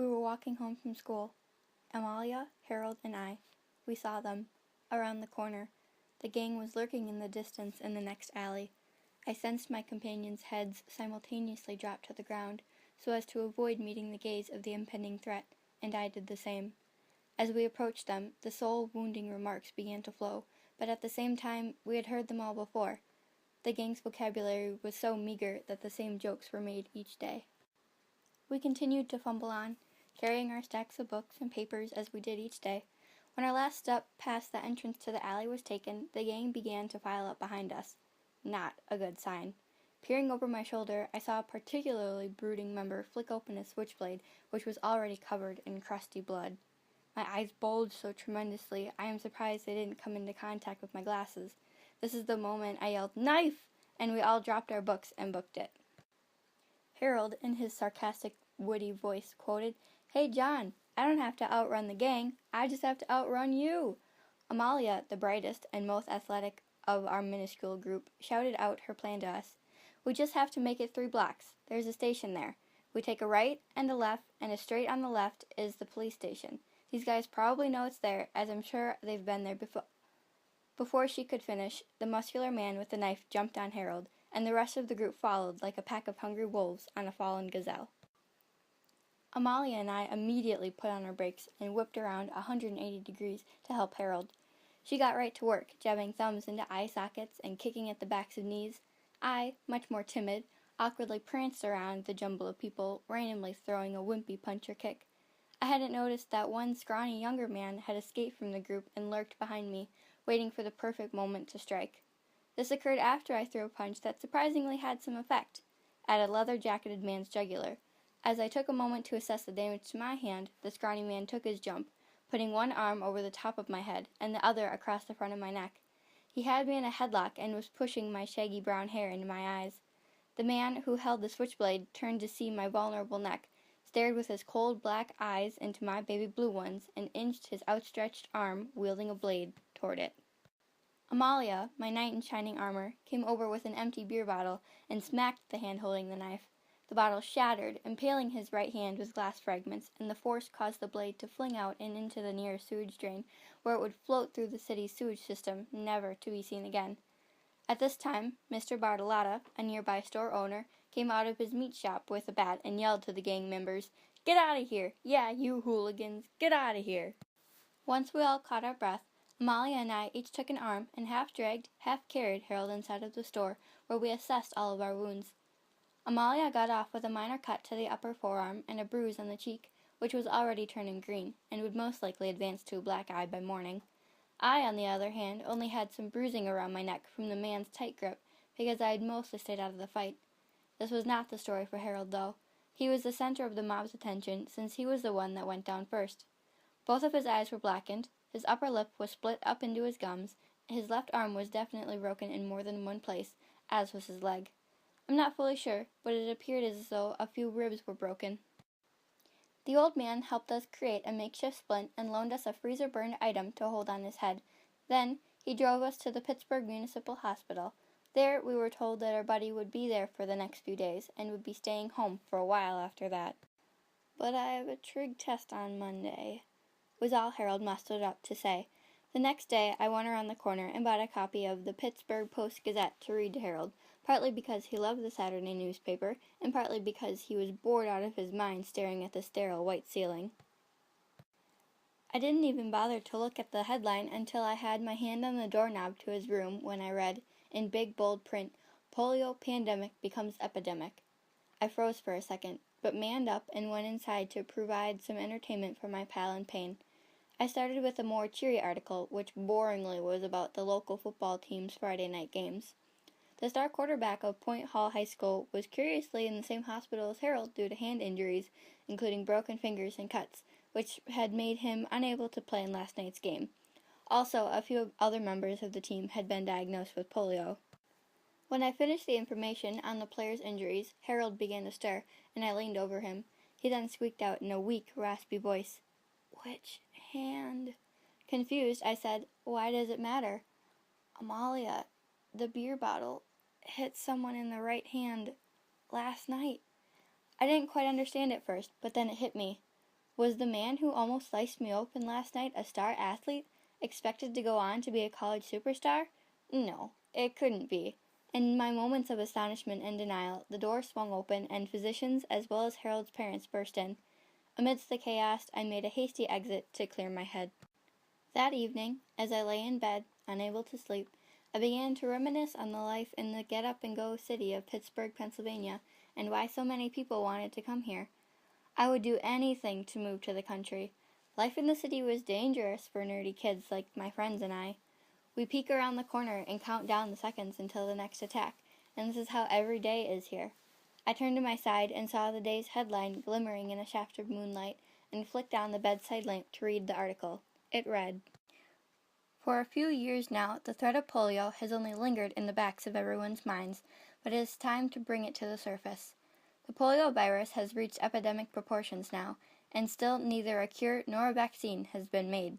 We were walking home from school. Amalia, Harold, and I. We saw them. Around the corner. The gang was lurking in the distance in the next alley. I sensed my companions' heads simultaneously drop to the ground, so as to avoid meeting the gaze of the impending threat, and I did the same. As we approached them, the soul-wounding remarks began to flow, but at the same time we had heard them all before. The gang's vocabulary was so meager that the same jokes were made each day. We continued to fumble on, carrying our stacks of books and papers as we did each day. When our last step past the entrance to the alley was taken, the gang began to file up behind us. Not a good sign. Peering over my shoulder, I saw a particularly brooding member flick open a switchblade, which was already covered in crusty blood. My eyes bulged so tremendously, I am surprised they didn't come into contact with my glasses. This is the moment I yelled, "Knife!" and we all dropped our books and booked it. Harold, in his sarcastic, witty voice, quoted, "Hey, John, I don't have to outrun the gang, I just have to outrun you." Amalia, the brightest and most athletic of our minuscule group, shouted out her plan to us. "We just have to make it 3 blocks. There's a station there. We take a right and a left, and a straight on the left is the police station. These guys probably know it's there, as I'm sure they've been there before." Before she could finish, the muscular man with the knife jumped on Harold, and the rest of the group followed like a pack of hungry wolves on a fallen gazelle. Amalia and I immediately put on our brakes and whipped around 180 degrees to help Harold. She got right to work, jabbing thumbs into eye sockets and kicking at the backs of knees. I, much more timid, awkwardly pranced around the jumble of people, randomly throwing a wimpy punch or kick. I hadn't noticed that one scrawny younger man had escaped from the group and lurked behind me, waiting for the perfect moment to strike. This occurred after I threw a punch that surprisingly had some effect, at a leather-jacketed man's jugular. As I took a moment to assess the damage to my hand, the scrawny man took his jump, putting one arm over the top of my head and the other across the front of my neck. He had me in a headlock and was pushing my shaggy brown hair into my eyes. The man who held the switchblade turned to see my vulnerable neck, stared with his cold black eyes into my baby blue ones, and inched his outstretched arm, wielding a blade, toward it. Amalia, my knight in shining armor, came over with an empty beer bottle and smacked the hand holding the knife. The bottle shattered, impaling his right hand with glass fragments, and the force caused the blade to fling out and into the nearest sewage drain, where it would float through the city's sewage system, never to be seen again. At this time, Mr. Bartolotta, a nearby store owner, came out of his meat shop with a bat and yelled to the gang members, "Get out of here! Yeah, you hooligans, get out of here!" Once we all caught our breath, Amalia and I each took an arm and half-dragged, half-carried Harold inside of the store, where we assessed all of our wounds. Amalia got off with a minor cut to the upper forearm and a bruise on the cheek, which was already turning green, and would most likely advance to a black eye by morning. I, on the other hand, only had some bruising around my neck from the man's tight grip, because I had mostly stayed out of the fight. This was not the story for Harold, though. He was the center of the mob's attention, since he was the one that went down first. Both of his eyes were blackened, his upper lip was split up into his gums, his left arm was definitely broken in more than one place, as was his leg. I'm not fully sure, but it appeared as though a few ribs were broken. The old man helped us create a makeshift splint and loaned us a freezer-burned item to hold on his head. Then he drove us to the Pittsburgh Municipal Hospital. There we were told that our buddy would be there for the next few days and would be staying home for a while after that. "But I have a trig test on Monday," was all Harold mustered up to say. The next day I went around the corner and bought a copy of the Pittsburgh Post-Gazette to read to Harold, partly because he loved the Saturday newspaper, and partly because he was bored out of his mind staring at the sterile white ceiling. I didn't even bother to look at the headline until I had my hand on the doorknob to his room when I read, in big bold print, "Polio Pandemic Becomes Epidemic." I froze for a second, but manned up and went inside to provide some entertainment for my pal in pain. I started with a more cheery article, which boringly was about the local football team's Friday night games. The star quarterback of Point Hall High School was curiously in the same hospital as Harold due to hand injuries, including broken fingers and cuts, which had made him unable to play in last night's game. Also, a few other members of the team had been diagnosed with polio. When I finished the information on the players' injuries, Harold began to stir, and I leaned over him. He then squeaked out in a weak, raspy voice, "Which hand?" Confused, I said, "Why does it matter?" "Amalia, the beer bottle hit someone in the right hand last night." I didn't quite understand at first, but then it hit me. Was the man who almost sliced me open last night a star athlete, expected to go on to be a college superstar? No, it couldn't be. In my moments of astonishment and denial, the door swung open, and physicians as well as Harold's parents burst in. Amidst the chaos, I made a hasty exit to clear my head. That evening, as I lay in bed, unable to sleep, I began to reminisce on the life in the get-up-and-go city of Pittsburgh, Pennsylvania, and why so many people wanted to come here. I would do anything to move to the country. Life in the city was dangerous for nerdy kids like my friends and I. We peek around the corner and count down the seconds until the next attack, and this is how every day is here. I turned to my side and saw the day's headline glimmering in a shaft of moonlight, and flicked down the bedside lamp to read the article. It read, "For a few years now, the threat of polio has only lingered in the backs of everyone's minds, but it is time to bring it to the surface. The polio virus has reached epidemic proportions now, and still neither a cure nor a vaccine has been made.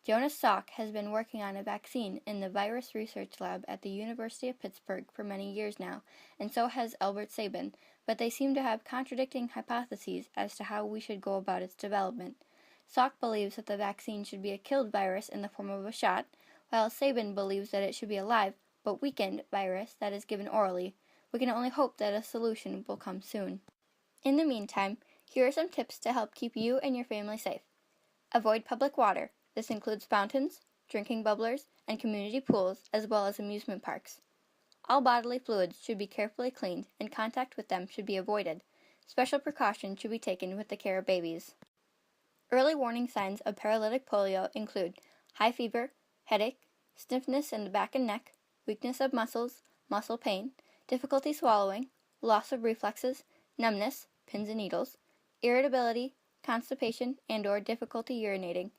Jonas Salk has been working on a vaccine in the virus research lab at the University of Pittsburgh for many years now, and so has Albert Sabin, but they seem to have contradicting hypotheses as to how we should go about its development. Salk believes that the vaccine should be a killed virus in the form of a shot, while Sabin believes that it should be a live, but weakened, virus that is given orally. We can only hope that a solution will come soon. In the meantime, here are some tips to help keep you and your family safe. Avoid public water. This includes fountains, drinking bubblers, and community pools, as well as amusement parks. All bodily fluids should be carefully cleaned, and contact with them should be avoided. Special precautions should be taken with the care of babies. Early warning signs of paralytic polio include high fever, headache, stiffness in the back and neck, weakness of muscles, muscle pain, difficulty swallowing, loss of reflexes, numbness, pins and needles, irritability, constipation, and/or difficulty urinating.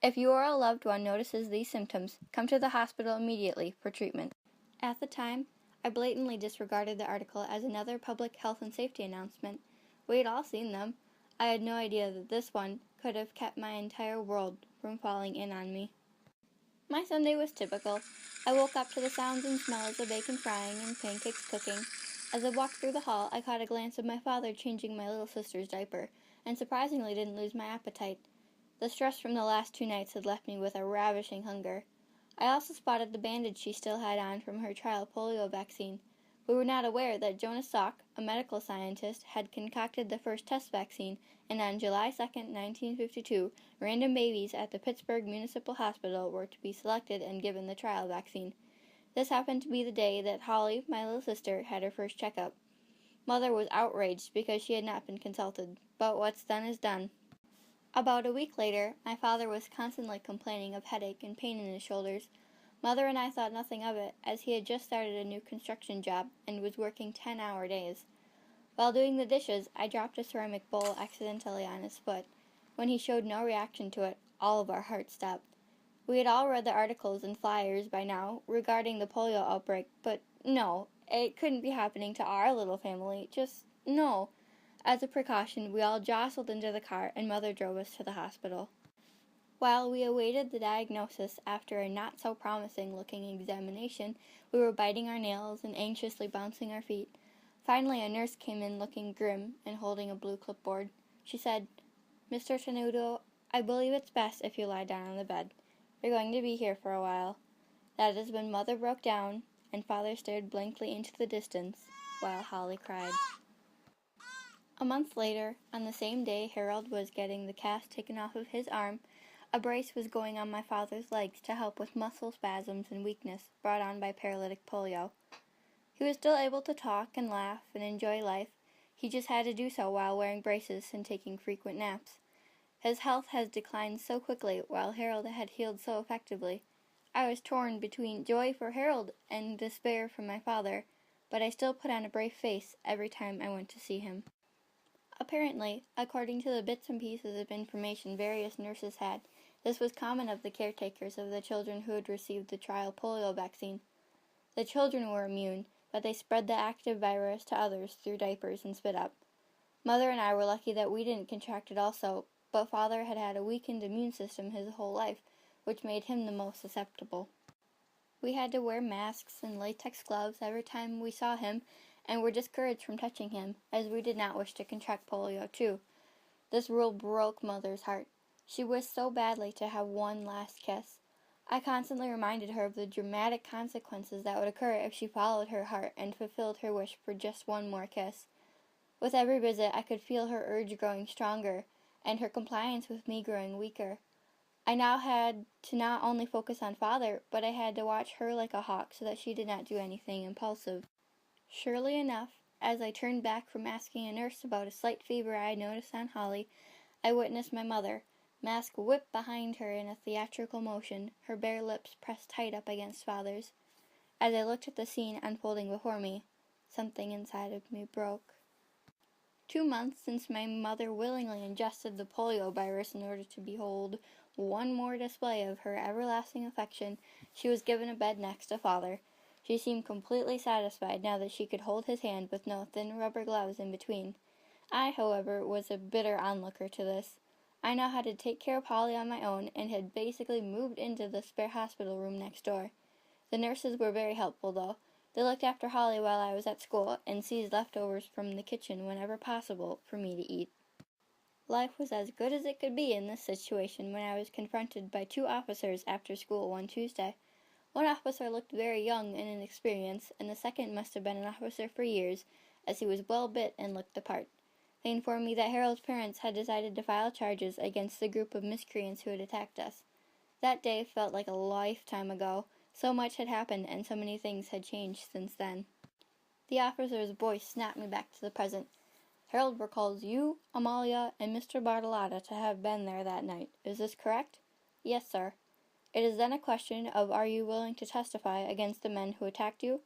If you or a loved one notices these symptoms, come to the hospital immediately for treatment. At the time, I blatantly disregarded the article as another public health and safety announcement. We had all seen them. I had no idea that this one could have kept my entire world from falling in on me. My Sunday was typical. I woke up to the sounds and smells of bacon frying and pancakes cooking. As I walked through the hall, I caught a glance of my father changing my little sister's diaper, and surprisingly didn't lose my appetite. The stress from the last 2 nights had left me with a ravishing hunger. I also spotted the bandage she still had on from her trial polio vaccine. We were not aware that Jonas Salk, a medical scientist, had concocted the first test vaccine, and on July 2, 1952, random babies at the Pittsburgh Municipal Hospital were to be selected and given the trial vaccine. This happened to be the day that Holly, my little sister, had her first checkup. Mother was outraged because she had not been consulted, but what's done is done. About a week later, my father was constantly complaining of headache and pain in his shoulders. Mother and I thought nothing of it, as he had just started a new construction job and was working 10-hour days. While doing the dishes, I dropped a ceramic bowl accidentally on his foot. When he showed no reaction to it, all of our hearts stopped. We had all read the articles and flyers by now regarding the polio outbreak, but no, it couldn't be happening to our little family. Just no. As a precaution, we all jostled into the car, and Mother drove us to the hospital. While we awaited the diagnosis after a not-so-promising-looking examination, we were biting our nails and anxiously bouncing our feet. Finally, a nurse came in looking grim and holding a blue clipboard. She said, "Mr. Tenuto, I believe it's best if you lie down on the bed. You're going to be here for a while." That is when Mother broke down, and Father stared blankly into the distance, while Holly cried. A month later, on the same day Harold was getting the cast taken off of his arm, a brace was going on my father's legs to help with muscle spasms and weakness brought on by paralytic polio. He was still able to talk and laugh and enjoy life. He just had to do so while wearing braces and taking frequent naps. His health has declined so quickly, while Harold had healed so effectively. I was torn between joy for Harold and despair for my father, but I still put on a brave face every time I went to see him. Apparently, according to the bits and pieces of information various nurses had, this was common of the caretakers of the children who had received the trial polio vaccine. The children were immune, but they spread the active virus to others through diapers and spit up. Mother and I were lucky that we didn't contract it also, but Father had had a weakened immune system his whole life, which made him the most susceptible. We had to wear masks and latex gloves every time we saw him, and were discouraged from touching him, as we did not wish to contract polio too. This rule broke Mother's heart. She wished so badly to have one last kiss. I constantly reminded her of the dramatic consequences that would occur if she followed her heart and fulfilled her wish for just one more kiss. With every visit, I could feel her urge growing stronger, and her compliance with me growing weaker. I now had to not only focus on Father, but I had to watch her like a hawk so that she did not do anything impulsive. Surely enough, as I turned back from asking a nurse about a slight fever I had noticed on Holly, I witnessed my mother, mask whipped behind her in a theatrical motion, her bare lips pressed tight up against Father's. As I looked at the scene unfolding before me, something inside of me broke. 2 months since my mother willingly ingested the polio virus in order to behold one more display of her everlasting affection, she was given a bed next to Father. She seemed completely satisfied now that she could hold his hand with no thin rubber gloves in between. I, however, was a bitter onlooker to this. I now had to take care of Holly on my own and had basically moved into the spare hospital room next door. The nurses were very helpful, though. They looked after Holly while I was at school and seized leftovers from the kitchen whenever possible for me to eat. Life was as good as it could be in this situation when I was confronted by 2 officers after school one Tuesday. One officer looked very young and inexperienced, and the second must have been an officer for years, as he was well built and looked the part. They informed me that Harold's parents had decided to file charges against the group of miscreants who had attacked us. That day felt like a lifetime ago. So much had happened, and so many things had changed since then. The officer's voice snapped me back to the present. Harold recalls you, Amalia, and Mr. Bartolotta to have been there that night. Is this correct? Yes, sir. It is then a question of are you willing to testify against the men who attacked you?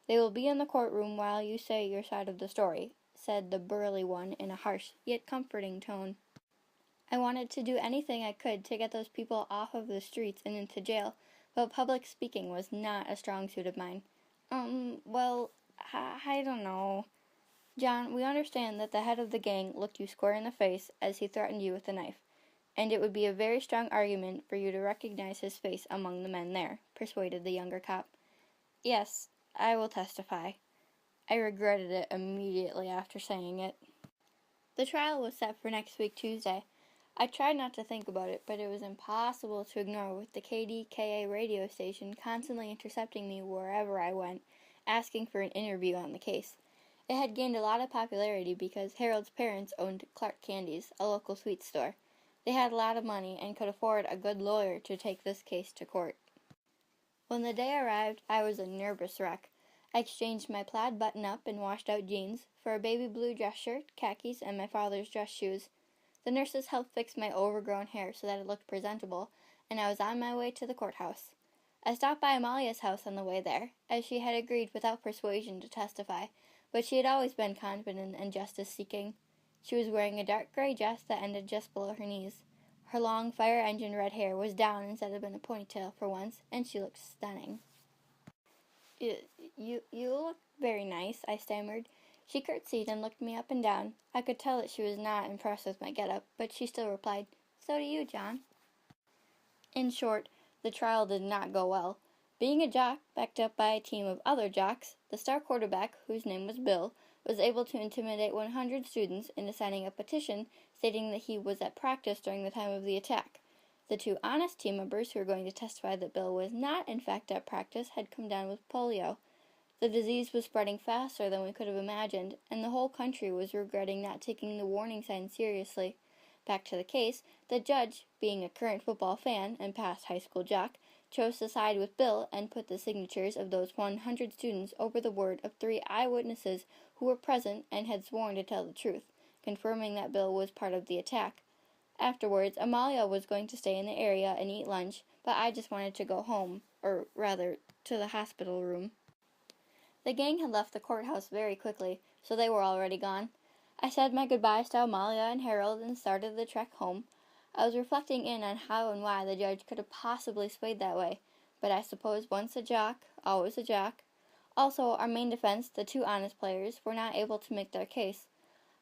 They will be in the courtroom while you say your side of the story, said the burly one in a harsh yet comforting tone. I wanted to do anything I could to get those people off of the streets and into jail, but public speaking was not a strong suit of mine. I don't know. John, we understand that the head of the gang looked you square in the face as he threatened you with a knife, and it would be a very strong argument for you to recognize his face among the men there, persuaded the younger cop. Yes, I will testify. I regretted it immediately after saying it. The trial was set for next week Tuesday. I tried not to think about it, but it was impossible to ignore with the KDKA radio station constantly intercepting me wherever I went, asking for an interview on the case. It had gained a lot of popularity because Harold's parents owned Clark Candy's, a local sweet store. They had a lot of money and could afford a good lawyer to take this case to court. When the day arrived, I was a nervous wreck. I exchanged my plaid button-up and washed-out jeans for a baby blue dress shirt, khakis, and my father's dress shoes. The nurses helped fix my overgrown hair so that it looked presentable, and I was on my way to the courthouse. I stopped by Amalia's house on the way there, as she had agreed without persuasion to testify, but she had always been confident and justice-seeking. She was wearing a dark gray dress that ended just below her knees. Her long, fire-engine red hair was down instead of in a ponytail for once, and she looked stunning. You look very nice, I stammered. She curtsied and looked me up and down. I could tell that she was not impressed with my get-up, but she still replied, So do you, John. In short, the trial did not go well. Being a jock, backed up by a team of other jocks, the star quarterback, whose name was Bill, was able to intimidate 100 students into signing a petition stating that he was at practice during the time of the attack. The 2 honest team members who were going to testify that Bill was not in fact at practice had come down with polio. The disease was spreading faster than we could have imagined, and the whole country was regretting not taking the warning signs seriously. Back to the case, the judge, being a current football fan and past high school jock, chose to side with Bill and put the signatures of those 100 students over the word of 3 eyewitnesses who were present and had sworn to tell the truth, confirming that Bill was part of the attack. Afterwards, Amalia was going to stay in the area and eat lunch, but I just wanted to go home, or rather, to the hospital room. The gang had left the courthouse very quickly, so they were already gone. I said my goodbyes to Amalia and Harold and started the trek home. I was reflecting on how and why the judge could have possibly swayed that way, but I suppose once a jock, always a jock. Also, our main defense, the 2 honest players, were not able to make their case.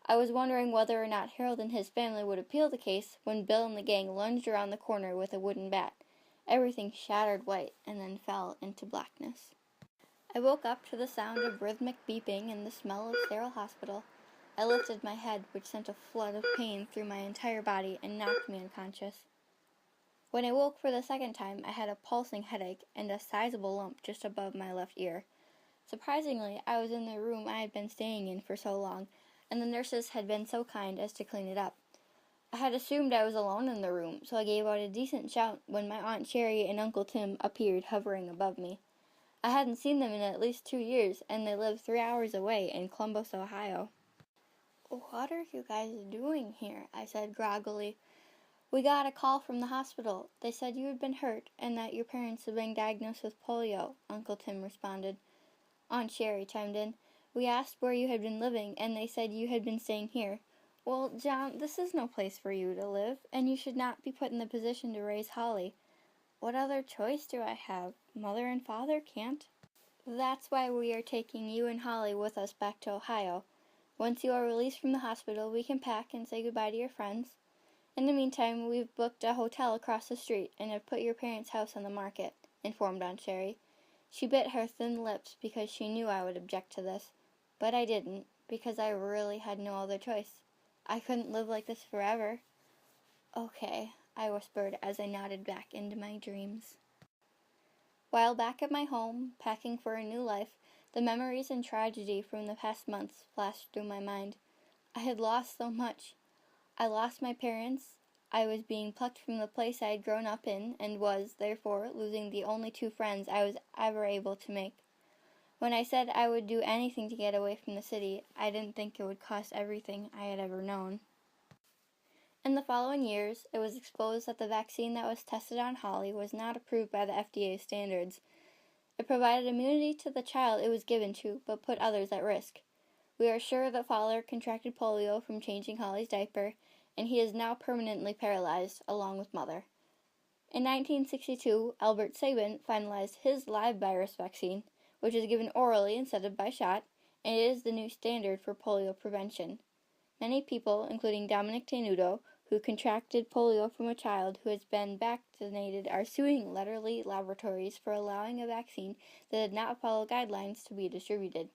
I was wondering whether or not Harold and his family would appeal the case when Bill and the gang lunged around the corner with a wooden bat. Everything shattered white and then fell into blackness. I woke up to the sound of rhythmic beeping and the smell of sterile hospital. I lifted my head, which sent a flood of pain through my entire body and knocked me unconscious. When I woke for the second time, I had a pulsing headache and a sizable lump just above my left ear. Surprisingly, I was in the room I had been staying in for so long, and the nurses had been so kind as to clean it up. I had assumed I was alone in the room, so I gave out a decent shout when my Aunt Sherry and Uncle Tim appeared hovering above me. I hadn't seen them in at least 2 years, and they lived 3 hours away in Columbus, Ohio. "What are you guys doing here?" I said groggily. "We got a call from the hospital. They said you had been hurt and that your parents had been diagnosed with polio," Uncle Tim responded. Aunt Sherry chimed in. "We asked where you had been living, and they said you had been staying here." "Well, John, this is no place for you to live, and you should not be put in the position to raise Holly." "What other choice do I have? Mother and father can't." "That's why we are taking you and Holly with us back to Ohio. Once you are released from the hospital, we can pack and say goodbye to your friends. In the meantime, we've booked a hotel across the street and have put your parents' house on the market," informed Aunt Sherry. She bit her thin lips because she knew I would object to this, but I didn't, because I really had no other choice. I couldn't live like this forever. "Okay," I whispered as I nodded back into my dreams. While back at my home, packing for a new life, the memories and tragedy from the past months flashed through my mind. I had lost so much. I lost my parents. I was being plucked from the place I had grown up in, and was, therefore, losing the only 2 friends I was ever able to make. When I said I would do anything to get away from the city, I didn't think it would cost everything I had ever known. In the following years, it was exposed that the vaccine that was tested on Holly was not approved by the FDA standards. It provided immunity to the child it was given to, but put others at risk. We are sure that Kohler contracted polio from changing Holly's diaper, and he is now permanently paralyzed, along with Mother. In 1962, Albert Sabin finalized his live virus vaccine, which is given orally instead of by shot, and it is the new standard for polio prevention. Many people, including Dominic Tenuto, who contracted polio from a child who has been vaccinated, are suing Letterly Laboratories for allowing a vaccine that did not follow guidelines to be distributed.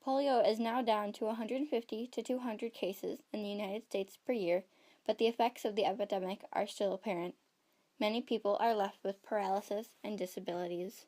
Polio is now down to 150 to 200 cases in the United States per year, but the effects of the epidemic are still apparent. Many people are left with paralysis and disabilities.